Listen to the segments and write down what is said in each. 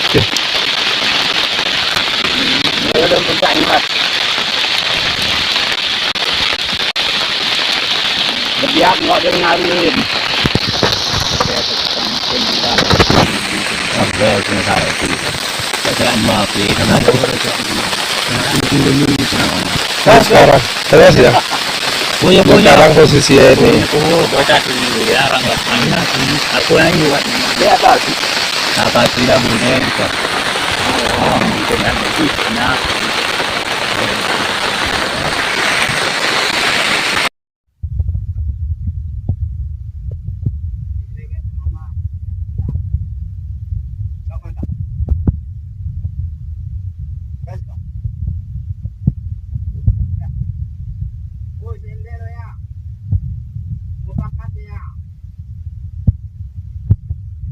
Udah buka ini mas. Berbiak nggak ada ngalir. Oke, selesai. Saya maafin karena ada Sekarang terus ya. punya Sekarang posisinya ini baca dulu ya orang nggak aku yang buat di atas apa tidak boleh dengan begitu.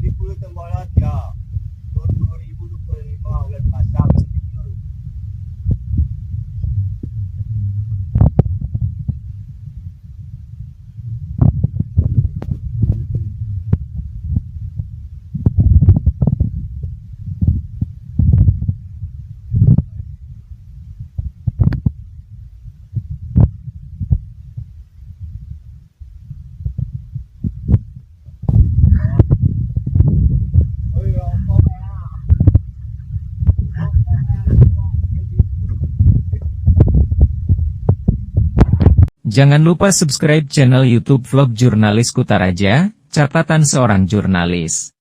Di Pulau Tenggorak ya, 2025 bulan pasang. Jangan lupa subscribe channel YouTube Vlog Jurnalis Kutaraja, catatan seorang jurnalis.